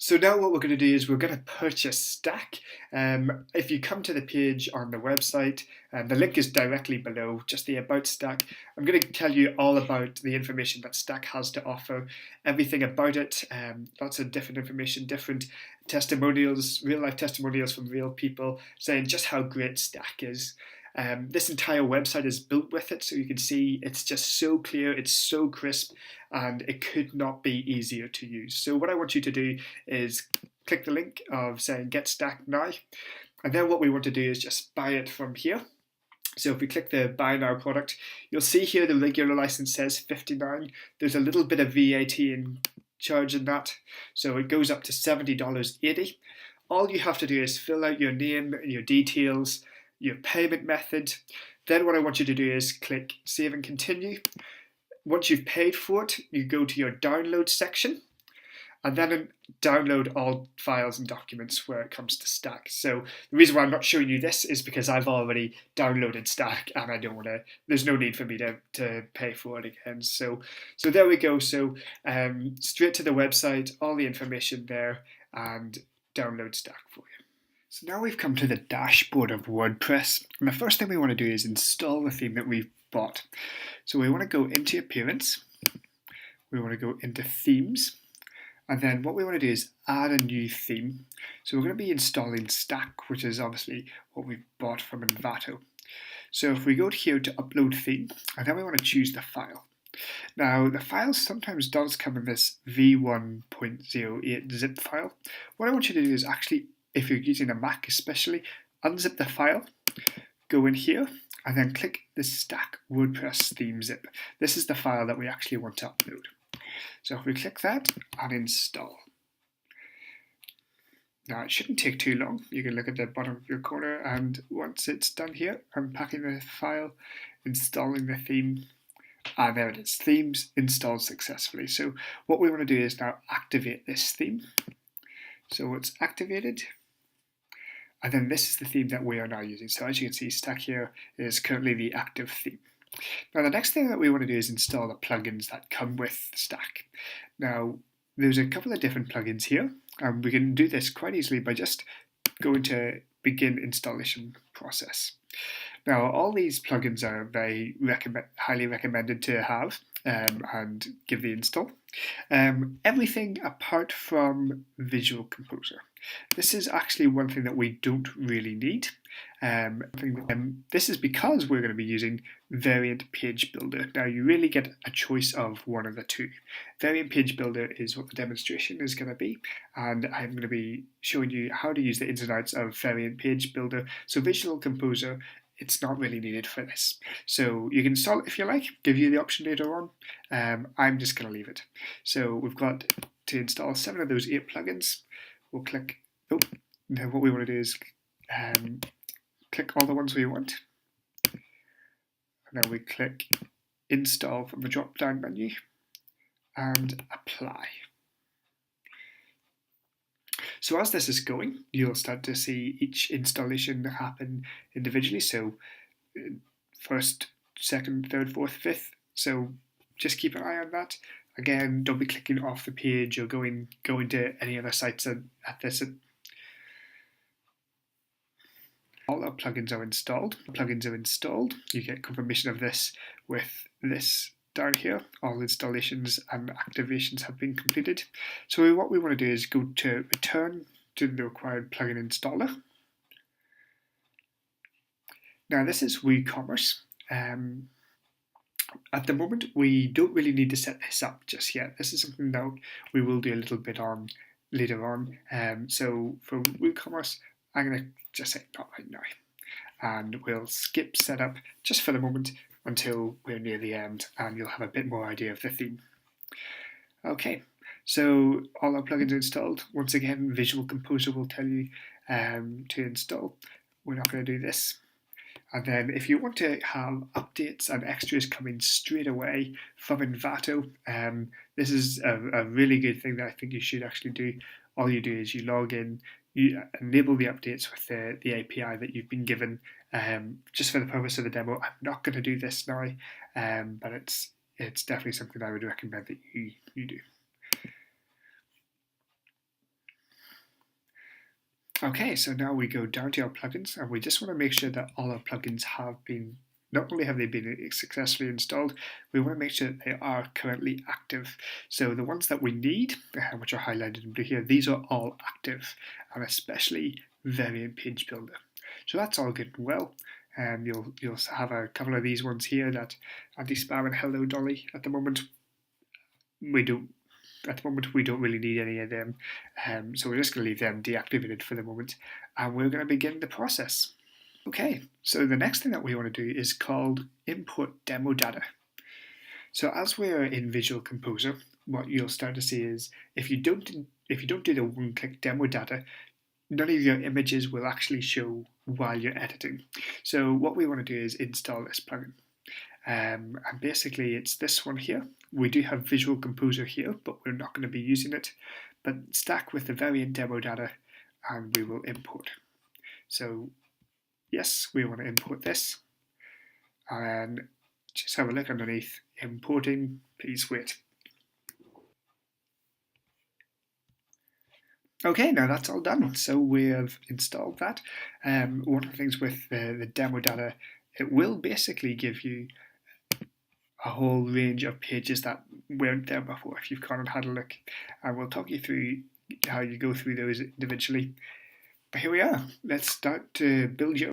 So now what we're going to do is we're going to purchase Stack. If you come to the page on the website, the link is directly below, just the About Stack. I'm going to tell you all about the information that Stack has to offer, everything about it, lots of different information, different testimonials, real life testimonials from real people saying just how great Stack is. This entire website is built with it, so you can see it's just so clear, it's so crisp, and it could not be easier to use. So what I want you to do is click the link of saying get Stack now, and then what we want to do is just buy it from here. So if we click the buy now product, you'll see here the regular license says $59. There's a little bit of VAT in charge in that, so it goes up to $70.80. All you have to do is fill out your name, your details, your payment method. Then what I want you to do is click Save and Continue. Once you've paid for it, you go to your download section and then download all files and documents where it comes to Stack. So the reason why I'm not showing you this is because I've already downloaded Stack and I don't want to, there's no need for me to pay for it again. So there we go. So straight to the website, all the information there, and download Stack for you. So now we've come to the dashboard of WordPress, and the first thing we want to do is install the theme that we've bought. So we want to go into Appearance, we want to go into Themes, and then what we want to do is add a new theme. So we're going to be installing Stack, which is obviously what we've bought from Envato. So if we go here to Upload Theme, and then we want to choose the file. Now the file sometimes does come in this v1.08 zip file. What I want you to do is actually, if you're using a Mac especially, unzip the file, go in here, and then click the Stack WordPress theme zip. This is the file that we actually want to upload. So if we click that and install. Now it shouldn't take too long. You can look at the bottom of your corner, and once it's done here, unpacking the file, installing the theme, and there it is, themes installed successfully. So what we want to do is now activate this theme. So it's activated. And then this is the theme that we are now using. So as you can see, Stack here is currently the active theme. Now the next thing that we want to do is install the plugins that come with Stack. Now there's a couple of different plugins here, and we can do this quite easily by just going to begin installation process. Now all these plugins are very highly recommended to have and give the install. Everything apart from Visual Composer. This is actually one thing that we don't really need. This is because we're going to be using Variant Page Builder. Now you really get a choice of one of the two. Variant Page Builder is what the demonstration is going to be, and I'm going to be showing you how to use the ins and outs of Variant Page Builder. So Visual Composer, it's not really needed for this. So you can install it if you like, give you the option later on. I'm just going to leave it. So we've got to install 7 of those 8 plugins. We'll click, now what we want to do is click all the ones we want. And then we click Install from the drop down menu and Apply. So as this is going, you'll start to see each installation happen individually. So first, second, third, fourth, fifth. So just keep an eye on that. Again, don't be clicking off the page or going to any other sites at this. All our plugins are installed. Plugins are installed. You get confirmation of this with this down here. All installations and activations have been completed. So what we want to do is go to Return to the required plugin installer. Now this is WooCommerce. At the moment, we don't really need to set this up just yet. This is something that we will do a little bit on later on. So for WooCommerce, I'm going to just say not right now. And we'll skip setup just for the moment until we're near the end, and you'll have a bit more idea of the theme. Okay, so all our plugins are installed. Once again, Visual Composer will tell you to install. We're not going to do this. And then if you want to have updates and extras coming straight away from Envato, this is a really good thing that I think you should actually do. All you do is you log in, you enable the updates with the API that you've been given, just for the purpose of the demo. I'm not going to do this now, but it's definitely something I would recommend that you do. Okay, so now we go down to our plugins, and we just want to make sure that all our plugins have been, not only have they been successfully installed, we want to make sure that they are currently active. So the ones that we need, which are highlighted in blue here, these are all active, and especially Variant Page Builder. So that's all good and well. You'll have a couple of these ones here, that anti-spam and Hello Dolly. At the moment, we don't really need any of them, so we're just going to leave them deactivated for the moment, and we're going to begin the process. Okay, so the next thing that we want to do is called import demo data. So as we're in Visual Composer, what you'll start to see is if you don't do the one-click demo data, none of your images will actually show while you're editing. So what we want to do is install this plugin. And basically it's this one here. We do have Visual Composer here, but we're not going to be using it. But stack with the variant demo data and we will import. So yes, we want to import this. And just have a look underneath, importing, please wait. Okay, now that's all done. So we have installed that. One of the things with the demo data, it will basically give you a whole range of pages that weren't there before if you've gone and had a look. And we'll talk you through how you go through those individually. But here we are. Let's start to build your